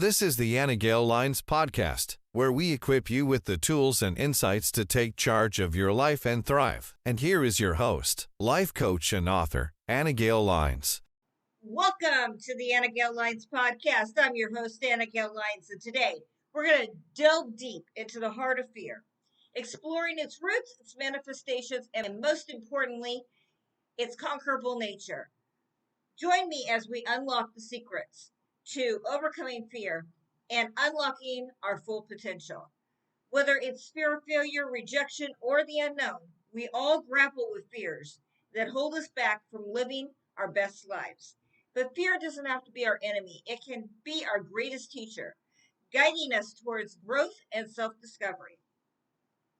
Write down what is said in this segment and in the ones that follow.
This is the Anna Gale Lines podcast, where we equip you with the tools and insights to take charge of your life and thrive. And here is your host, life coach and author, Anna Gale Lines. Welcome to the Anna Gale Lines podcast. I'm your host, Anna Gale Lines, and today we're going to delve deep into the heart of fear, exploring its roots, its manifestations, and most importantly, its conquerable nature. Join me as we unlock the secrets to overcoming fear and unlocking our full potential. Whether it's fear of failure, rejection, or the unknown, we all grapple with fears that hold us back from living our best lives. But fear doesn't have to be our enemy. It can be our greatest teacher, guiding us towards growth and self-discovery.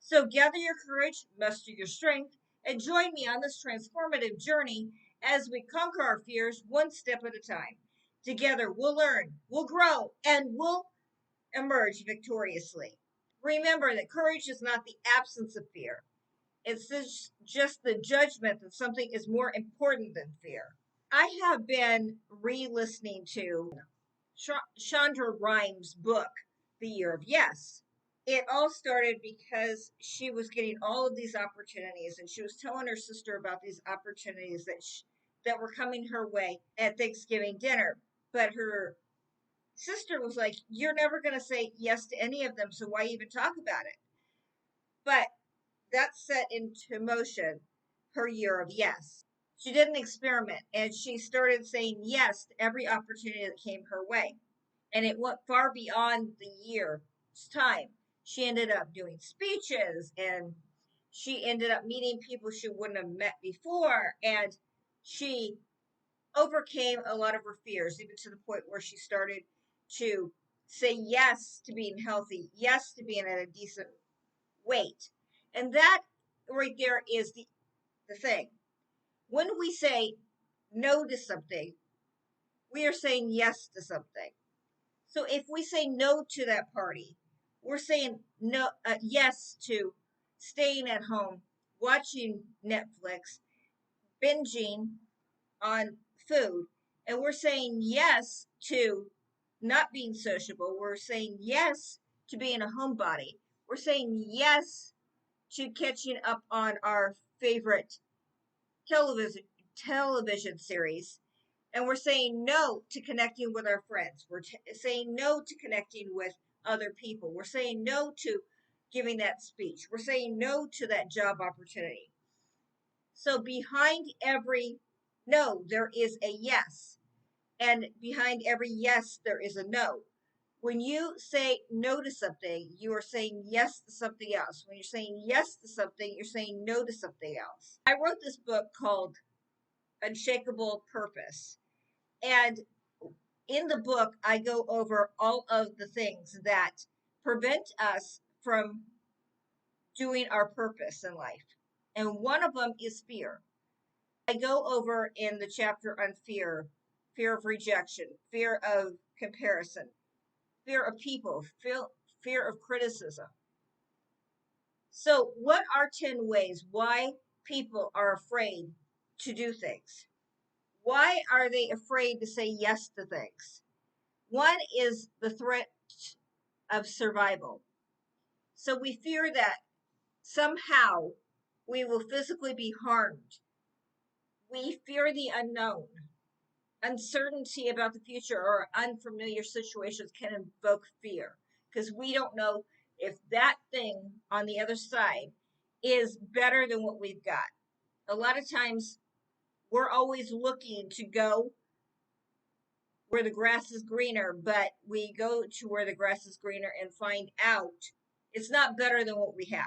So gather your courage, muster your strength, and join me on this transformative journey as we conquer our fears one step at a time. Together, we'll learn, we'll grow, and we'll emerge victoriously. Remember that courage is not the absence of fear. It's just the judgment that something is more important than fear. I have been re-listening to Shonda Rhimes' book, The Year of Yes. It all started because she was getting all of these opportunities, and she was telling her sister about these opportunities that were coming her way at Thanksgiving dinner. But her sister was like, "You're never going to say yes to any of them, so why even talk about it?" But that set into motion her year of yes. She did an experiment and she started saying yes to every opportunity that came her way. And it went far beyond the year's time. She ended up doing speeches and she ended up meeting people she wouldn't have met before. And she overcame a lot of her fears, even to the point where she started to say yes to being healthy, yes to being at a decent weight. And that right there is the thing. When we say no to something, we are saying yes to something. So if we say no to that party, we're saying no, yes to staying at home, watching Netflix, binging on food, and we're saying yes to not being sociable. We're saying yes to being a homebody. We're saying yes to catching up on our favorite television series. And we're saying no to connecting with our friends. We're saying no to connecting with other people. We're saying no to giving that speech. We're saying no to that job opportunity. So behind every no, there is a yes. And behind every yes, there is a no. When you say no to something, you are saying yes to something else. When you're saying yes to something, you're saying no to something else. I wrote this book called Unshakable Purpose. And in the book, I go over all of the things that prevent us from doing our purpose in life. And one of them is fear. I go over in the chapter on fear of rejection, fear of comparison, fear of people, fear of criticism. So, what are 10 ways why people are afraid to do things? Why are they afraid to say yes to things? One is the threat of survival. So we fear that somehow we will physically be harmed. We fear the unknown. Uncertainty about the future or unfamiliar situations can invoke fear because we don't know if that thing on the other side is better than what we've got. A lot of times we're always looking to go where the grass is greener, but we go to where the grass is greener and find out it's not better than what we have.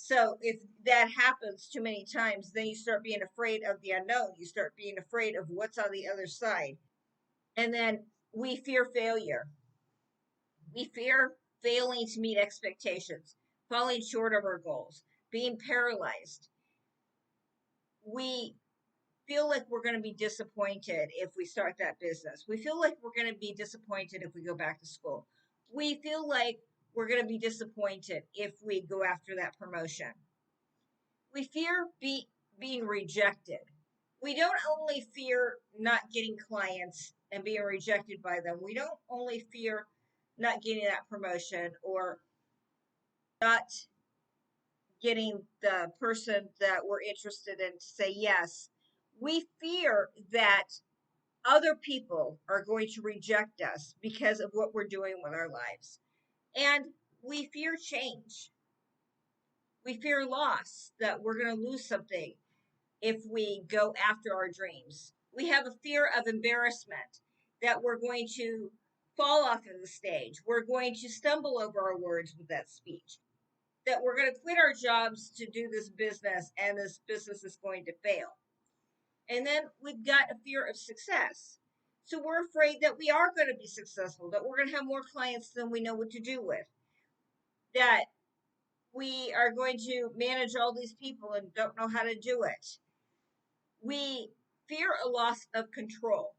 So if that happens too many times, then you start being afraid of the unknown. You start being afraid of what's on the other side. And then we fear failure. We fear failing to meet expectations, falling short of our goals, being paralyzed. We feel like we're going to be disappointed if we start that business. We feel like we're going to be disappointed if we go back to school. We feel like we're going to be disappointed if we go after that promotion. We fear being rejected. We don't only fear not getting clients and being rejected by them. We don't only fear not getting that promotion or not getting the person that we're interested in to say yes. We fear that other people are going to reject us because of what we're doing with our lives. And we fear change. We fear loss, that we're going to lose something if we go after our dreams. We have a fear of embarrassment, that we're going to fall off of the stage. We're going to stumble over our words with that speech, that we're going to quit our jobs to do this business and this business is going to fail. And then we've got a fear of success. So we're afraid that we are going to be successful, that we're going to have more clients than we know what to do with, that we are going to manage all these people and don't know how to do it. We fear a loss of control,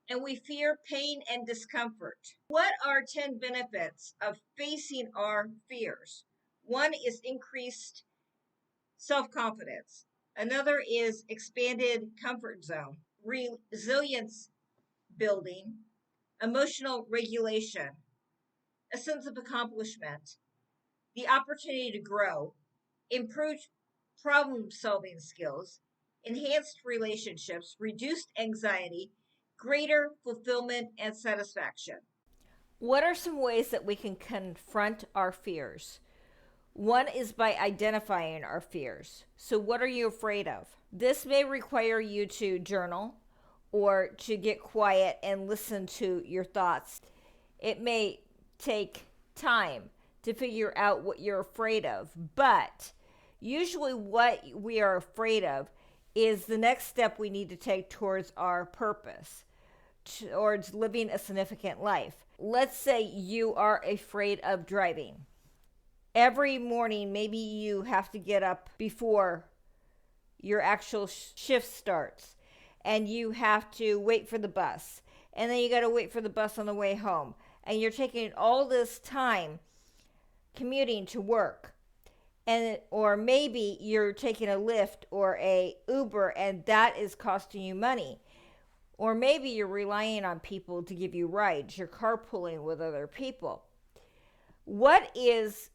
and we fear pain and discomfort. What are 10 benefits of facing our fears? One is increased self-confidence. Another is expanded comfort zone, resilience building, emotional regulation, a sense of accomplishment, the opportunity to grow, improved problem-solving skills, enhanced relationships, reduced anxiety, greater fulfillment and satisfaction. What are some ways that we can confront our fears? One is by identifying our fears. So, what are you afraid of? This may require you to journal or to get quiet and listen to your thoughts. It may take time to figure out what you're afraid of, but usually what we are afraid of is the next step we need to take towards our purpose, towards living a significant life. Let's say you are afraid of driving. Every morning, maybe you have to get up before your actual shift starts, and you have to wait for the bus, and then you got to wait for the bus on the way home, and you're taking all this time commuting to work. Or maybe you're taking a Lyft or a Uber, and that is costing you money. Or maybe you're relying on people to give you rides. You're carpooling with other people. What is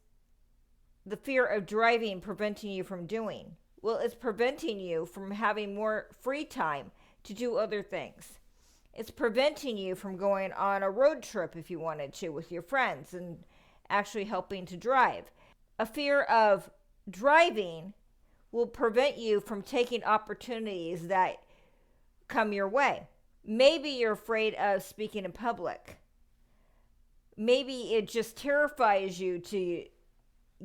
the fear of driving preventing you from doing? Well, it's preventing you from having more free time to do other things. It's preventing you from going on a road trip if you wanted to with your friends and actually helping to drive. A fear of driving will prevent you from taking opportunities that come your way. Maybe you're afraid of speaking in public. Maybe it just terrifies you to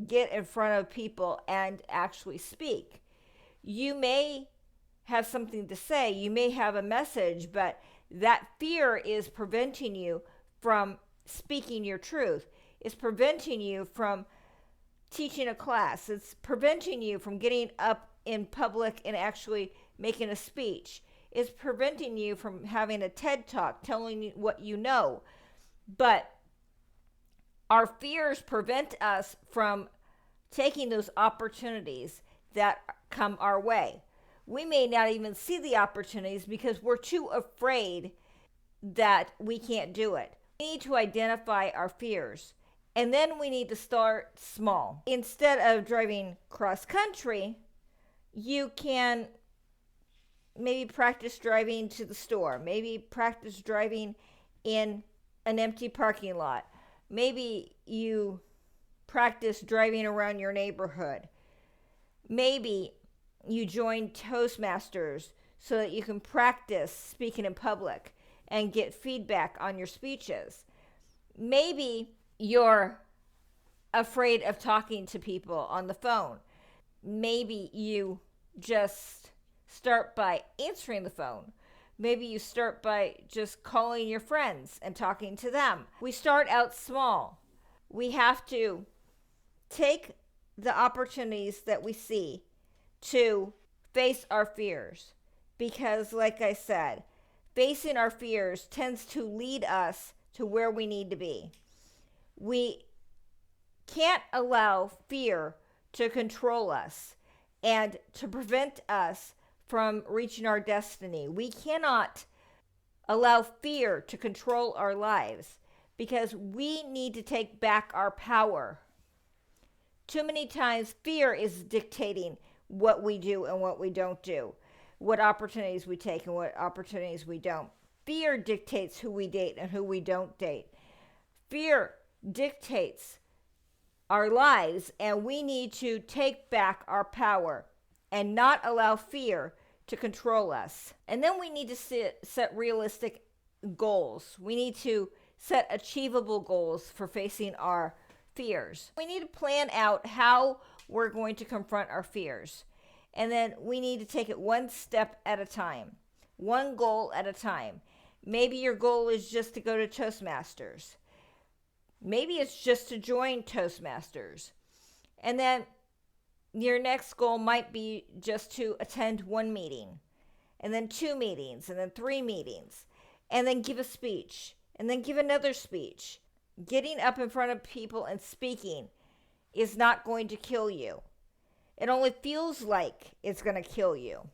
get in front of people and actually speak. You may have something to say, you may have a message, but that fear is preventing you from speaking your truth. It's preventing you from teaching a class. It's preventing you from getting up in public and actually making a speech. It's preventing you from having a TED Talk telling you what you know. But our fears prevent us from taking those opportunities that come our way. We may not even see the opportunities because we're too afraid that we can't do it. We need to identify our fears. And then we need to start small. Instead of driving cross country, you can maybe practice driving to the store. Maybe practice driving in an empty parking lot. Maybe you practice driving around your neighborhood. Maybe you join Toastmasters so that you can practice speaking in public and get feedback on your speeches. Maybe you're afraid of talking to people on the phone. Maybe you just start by answering the phone. Maybe you start by just calling your friends and talking to them. We start out small. We have to take the opportunities that we see to face our fears. Because, like I said, facing our fears tends to lead us to where we need to be. We can't allow fear to control us and to prevent us from reaching our destiny. We cannot allow fear to control our lives, because we need to take back our power. Too many times, fear is dictating what we do and what we don't do, what opportunities we take and what opportunities we don't. Fear dictates who we date and who we don't date. Fear dictates our lives, and we need to take back our power and not allow fear to control us. And then we need to set realistic goals. We need to set achievable goals for facing our fears. We need to plan out how we're going to confront our fears. And then we need to take it one step at a time, one goal at a time. Maybe your goal is just to go to Toastmasters. Maybe it's just to join Toastmasters. And then your next goal might be just to attend one meeting, and then 2 meetings, and then 3 meetings, and then give a speech, and then give another speech. Getting up in front of people and speaking is not going to kill you. It only feels like it's going to kill you.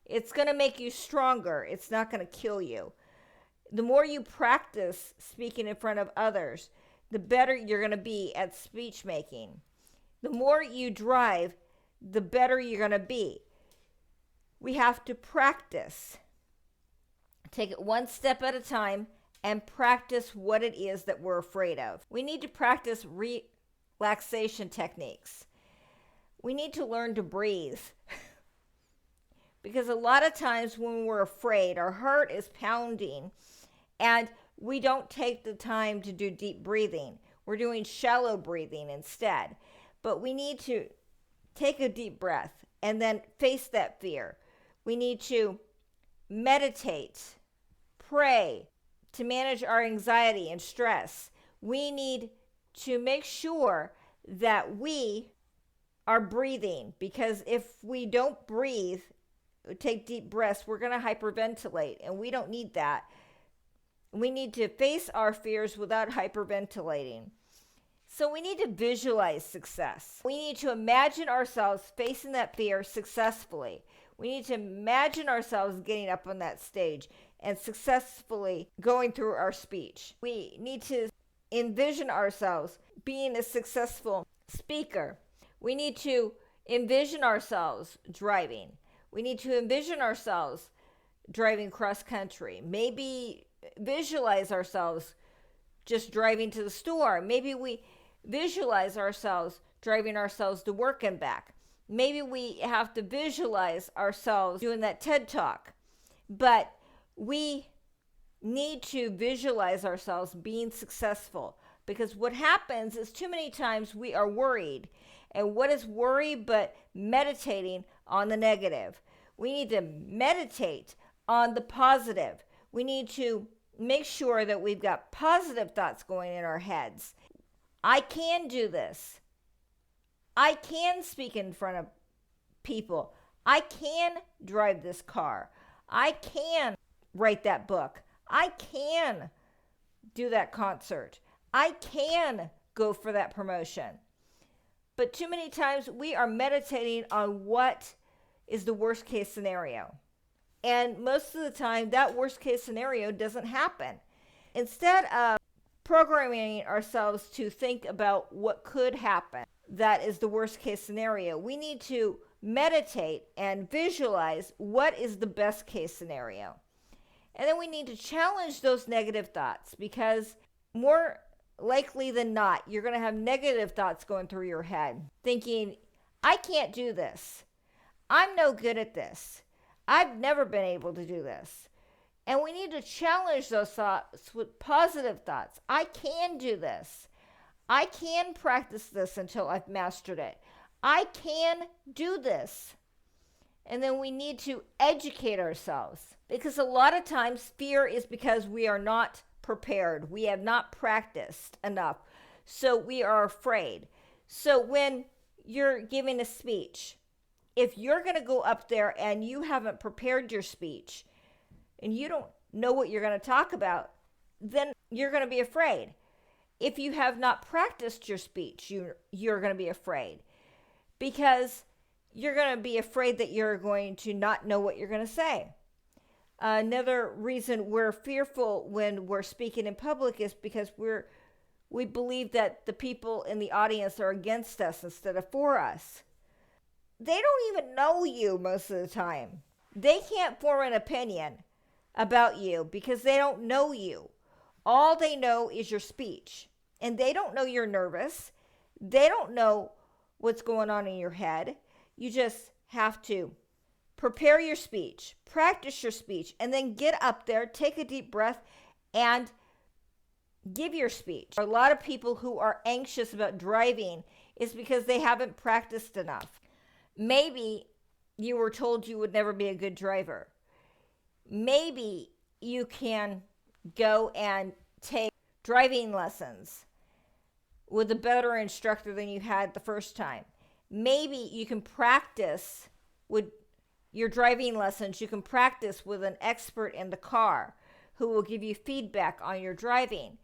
It's going to make you stronger. It's not going to kill you. The more you practice speaking in front of others, the better you're going to be at speech making. The more you drive, the better you're going to be. We have to practice. Take it one step at a time and practice what it is that we're afraid of. We need to practice relaxation techniques. We need to learn to breathe. Because a lot of times when we're afraid, our heart is pounding, and we don't take the time to do deep breathing. We're doing shallow breathing instead. But we need to take a deep breath and then face that fear. We need to meditate, pray to manage our anxiety and stress. We need to make sure that we are breathing, because if we don't breathe, take deep breaths, we're going to hyperventilate, and we don't need that. We need to face our fears without hyperventilating. So we need to visualize success. We need to imagine ourselves facing that fear successfully. We need to imagine ourselves getting up on that stage and successfully going through our speech. We need to envision ourselves being a successful speaker. We need to envision ourselves driving. We need to envision ourselves driving cross country. Maybe visualize ourselves just driving to the store. Maybe we visualize ourselves driving ourselves to work and back. Maybe we have to visualize ourselves doing that TED Talk. But we need to visualize ourselves being successful, because what happens is too many times we are worried. And what is worry but meditating on the negative? We need to meditate on the positive. We need to make sure that we've got positive thoughts going in our heads. I can do this. I can speak in front of people. I can drive this car. I can write that book. I can do that concert. I can go for that promotion. But too many times we are meditating on what is the worst case scenario. And most of the time, that worst case scenario doesn't happen. Instead of programming ourselves to think about what could happen, that is the worst case scenario, we need to meditate and visualize what is the best case scenario. And then we need to challenge those negative thoughts, because more likely than not, you're going to have negative thoughts going through your head, thinking, I can't do this. I'm no good at this. I've never been able to do this. And we need to challenge those thoughts with positive thoughts. I can do this. I can practice this until I've mastered it. I can do this. And then we need to educate ourselves, because a lot of times fear is because we are not prepared. We have not practiced enough. So we are afraid. So when you're giving a speech, if you're going to go up there and you haven't prepared your speech and you don't know what you're going to talk about, then you're going to be afraid. If you have not practiced your speech, you're going to be afraid, because you're going to be afraid that you're going to not know what you're going to say. Another reason we're fearful when we're speaking in public is because we believe that the people in the audience are against us instead of for us. They don't even know you most of the time. They can't form an opinion about you because they don't know you. All they know is your speech. And they don't know you're nervous. They don't know what's going on in your head. You just have to prepare your speech, practice your speech, and then get up there, take a deep breath, and give your speech. A lot of people who are anxious about driving is because they haven't practiced enough. Maybe you were told you would never be a good driver. Maybe you can go and take driving lessons with a better instructor than you had the first time. Maybe you can practice with your driving lessons. You can practice with an expert in the car who will give you feedback on your driving.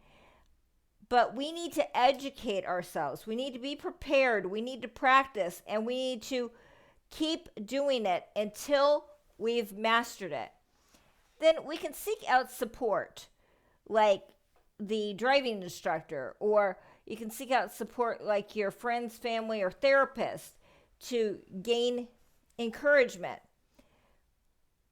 But we need to educate ourselves. We need to be prepared. We need to practice, and we need to keep doing it until we've mastered it. Then we can seek out support, like the driving instructor, or you can seek out support like your friends, family, or therapist to gain encouragement.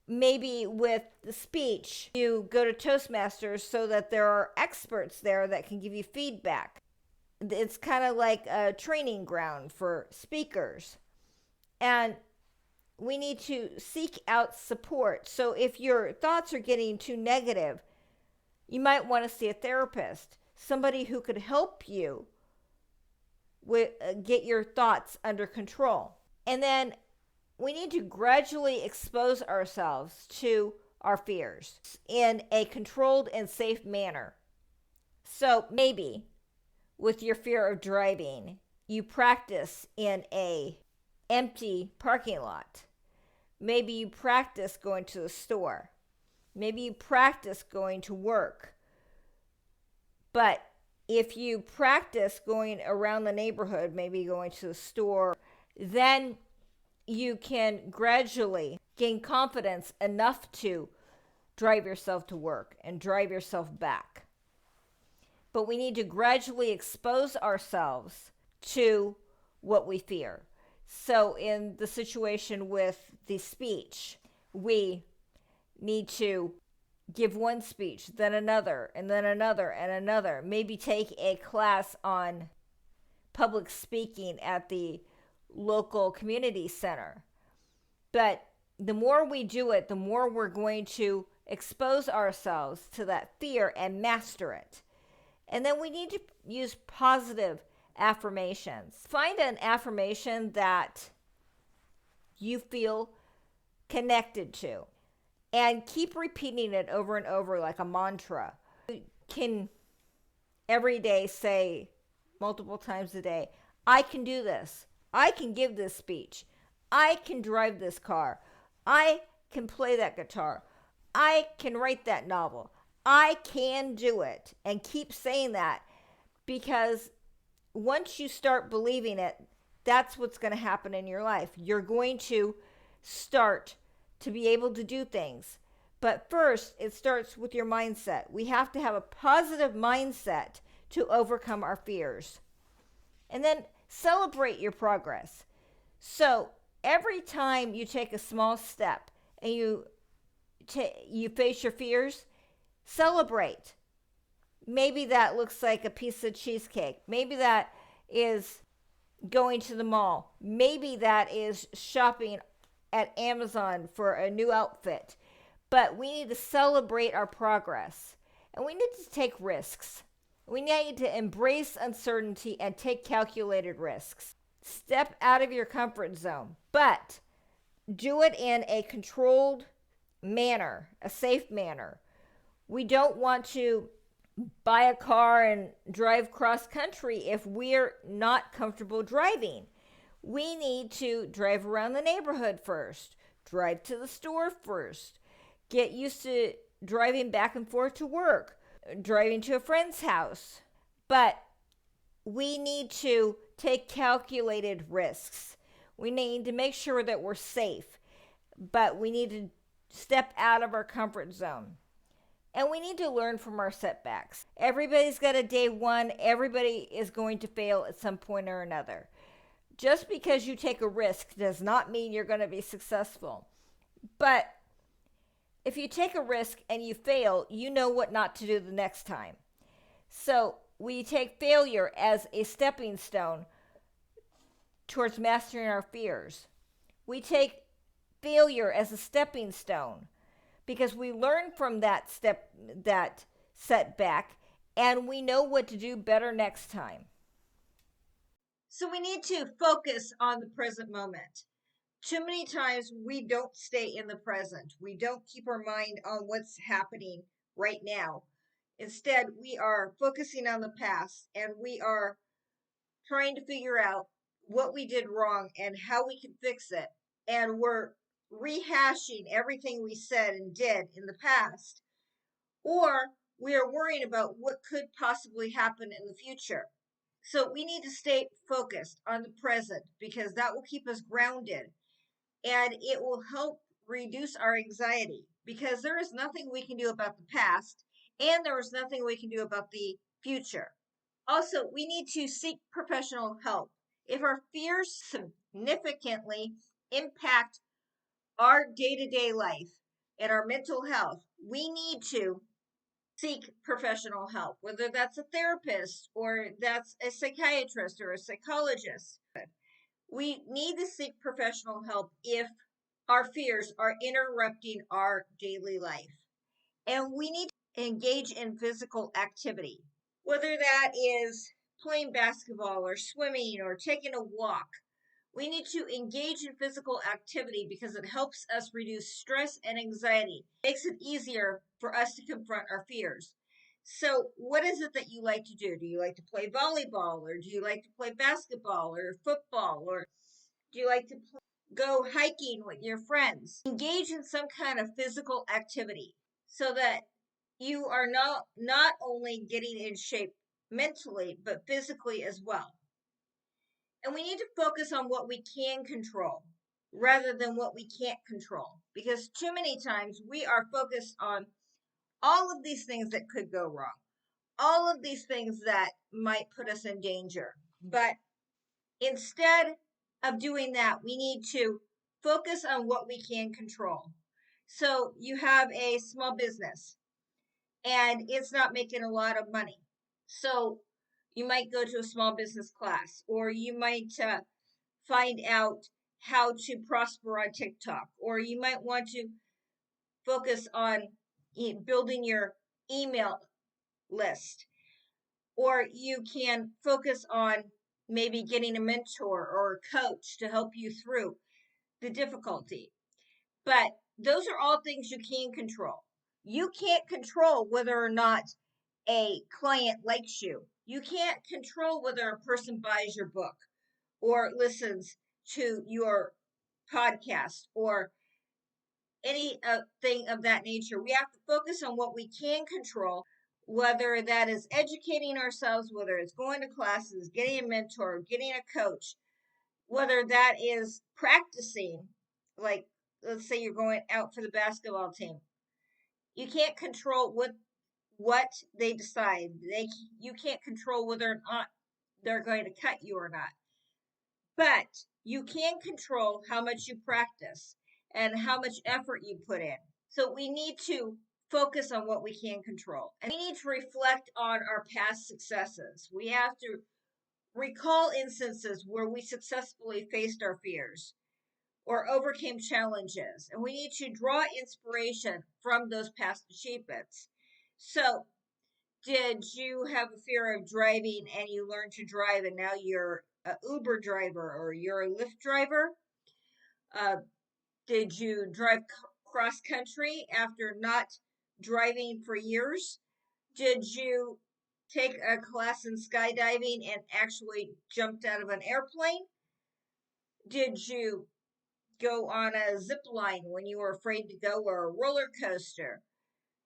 Maybe with the speech, you go to Toastmasters so that there are experts there that can give you feedback. It's kind of like a training ground for speakers. And we need to seek out support. So if your thoughts are getting too negative, you might want to see a therapist, somebody who could help you get your thoughts under control. And then we need to gradually expose ourselves to our fears in a controlled and safe manner. So maybe with your fear of driving, you practice in a empty parking lot. Maybe you practice going to the store. Maybe you practice going to work. But if you practice going around the neighborhood, maybe going to the store, then you can gradually gain confidence enough to drive yourself to work and drive yourself back. But we need to gradually expose ourselves to what we fear. So in the situation with the speech, we need to give one speech, then another, and then another, and another. Maybe take a class on public speaking at the local community center. But the more we do it, the more we're going to expose ourselves to that fear and master it. And then we need to use positive affirmations. Find an affirmation that you feel connected to and keep repeating it over and over like a mantra. You can every day say multiple times a day, I can do this. I can give this speech. I can drive this car. I can play that guitar. I can write that novel. I can do it. And keep saying that, because once you start believing it, that's what's going to happen in your life. You're going to start to be able to do things. But first, it starts with your mindset. We have to have a positive mindset to overcome our fears. And then celebrate your progress. So every time you take a small step and you face your fears, celebrate. Maybe that looks like a piece of cheesecake. Maybe that is going to the mall. Maybe that is shopping at Amazon for a new outfit. But we need to celebrate our progress. And we need to take risks. We need to embrace uncertainty and take calculated risks. Step out of your comfort zone, but do it in a controlled manner, a safe manner. We don't want to buy a car and drive cross country if we're not comfortable driving. We need to drive around the neighborhood first, drive to the store first, get used to driving back and forth to work, driving to a friend's house. But we need to take calculated risks. We need to make sure that we're safe, but we need to step out of our comfort zone. And we need to learn from our setbacks. Everybody's got a day one. Everybody is going to fail at some point or another. Just because you take a risk does not mean you're going to be successful. But if you take a risk and you fail, you know what not to do the next time. So we take failure as a stepping stone towards mastering our fears. We take failure as a stepping stone because we learn from that setback, and we know what to do better next time. So we need to focus on the present moment. Too many times we don't stay in the present. We don't keep our mind on what's happening right now. Instead, we are focusing on the past, and we are trying to figure out what we did wrong and how we can fix it. And we're rehashing everything we said and did in the past, or we are worrying about what could possibly happen in the future. So we need to stay focused on the present because that will keep us grounded, and it will help reduce our anxiety because there is nothing we can do about the past and there is nothing we can do about the future. Also, we need to seek professional help. If our fears significantly impact our day-to-day life and our mental health, we need to seek professional help, whether that's a therapist or that's a psychiatrist or a psychologist. We need to seek professional help if our fears are interrupting our daily life. And we need to engage in physical activity, whether that is playing basketball or swimming or taking a walk. We need to engage in physical activity because it helps us reduce stress and anxiety. It makes it easier for us to confront our fears. So, what is it that you like to do? Do you like to play volleyball, or do you like to play basketball or football, or do you like to go hiking with your friends? Engage in some kind of physical activity so that you are not only getting in shape mentally, but physically as well. And we need to focus on what we can control rather than what we can't control. Because too many times we are focused on all of these things that could go wrong, all of these things that might put us in danger. But instead of doing that, we need to focus on what we can control. So you have a small business and it's not making a lot of money. So you might go to a small business class, or you might find out how to prosper on TikTok, or you might want to focus on building your email list, or you can focus on maybe getting a mentor or a coach to help you through the difficulty. But those are all things you can control. You can't control whether or not a client likes you. You can't control whether a person buys your book or listens to your podcast or anything of that nature. We have to focus on what we can control, whether that is educating ourselves, whether it's going to classes, getting a mentor, getting a coach, whether that is practicing, like let's say you're going out for the basketball team. You can't control what they decide. You can't control whether or not they're going to cut you or not. But you can control how much you practice and how much effort you put in. So we need to focus on what we can control. And we need to reflect on our past successes. We have to recall instances where we successfully faced our fears or overcame challenges. And we need to draw inspiration from those past achievements. So, did you have a fear of driving and you learned to drive and now you're an Uber driver or you're a Lyft driver? Did you drive cross country after not driving for years? Did you take a class in skydiving and actually jumped out of an airplane? Did you go on a zip line when you were afraid to go, or a roller coaster?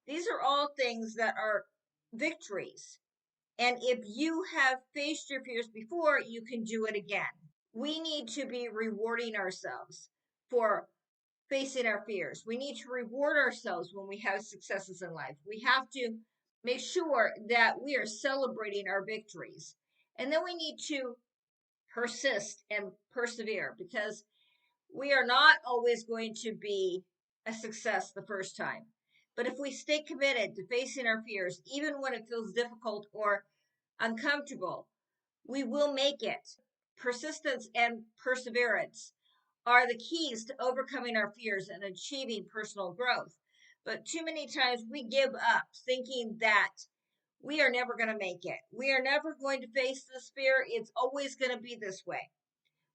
These are all things that are victories. And if you have faced your fears before, you can do it again. We need to be rewarding ourselves for facing our fears. We need to reward ourselves when we have successes in life. We have to make sure that we are celebrating our victories. And then we need to persist and persevere, because we are not always going to be a success the first time. But if we stay committed to facing our fears, even when it feels difficult or uncomfortable, we will make it. Persistence and perseverance are the keys to overcoming our fears and achieving personal growth. But too many times we give up thinking that we are never going to make it. We are never going to face this fear. It's always going to be this way.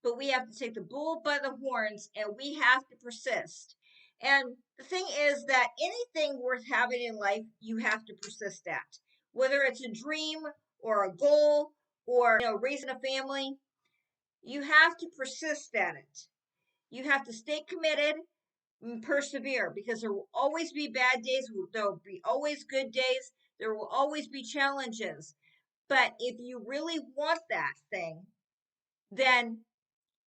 But we have to take the bull by the horns, and we have to persist. And the thing is that anything worth having in life, you have to persist at. Whether it's a dream or a goal or raising a family, you have to persist at it. You have to stay committed and persevere, because there will always be bad days. There will be always good days. There will always be challenges. But if you really want that thing, then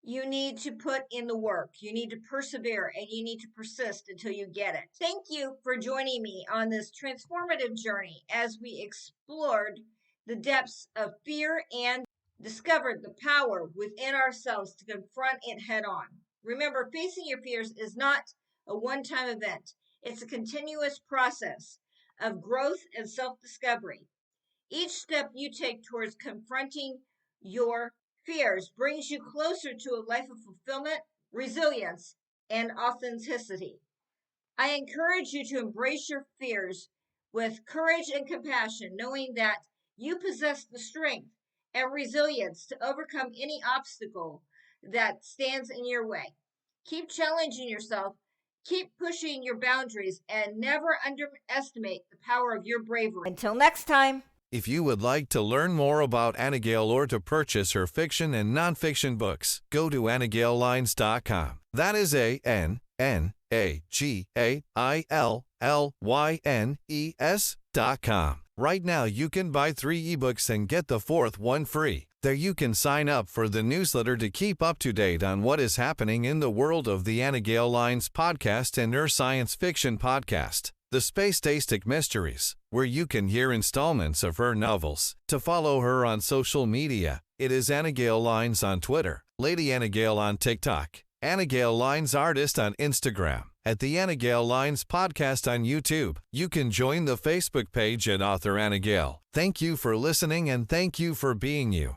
you need to put in the work. You need to persevere, and you need to persist until you get it. Thank you for joining me on this transformative journey as we explored the depths of fear and discovered the power within ourselves to confront it head on. Remember, facing your fears is not a one-time event. It's a continuous process of growth and self-discovery. Each step you take towards confronting your fears brings you closer to a life of fulfillment, resilience, and authenticity. I encourage you to embrace your fears with courage and compassion, knowing that you possess the strength and resilience to overcome any obstacle that stands in your way. Keep challenging yourself, keep pushing your boundaries, and never underestimate the power of your bravery. Until next time. If you would like to learn more about Anna Gail or to purchase her fiction and nonfiction books, go to AnnaGailLines.com. That is AnnaGailLYNES.com. Right now, you can buy 3 ebooks and get the 4th one free. There you can sign up for the newsletter to keep up to date on what is happening in the world of the Anna Gail Lines podcast and her science fiction podcast, The Space-Tastic Mysteries, where you can hear installments of her novels. To follow her on social media, it is Anna Gail Lines on Twitter, Lady Anna Gail on TikTok, Anna Gail Lines Artist on Instagram, at the Anna Gail Lines Podcast on YouTube. You can join the Facebook page at Author Anna Gail. Thank you for listening, and thank you for being you.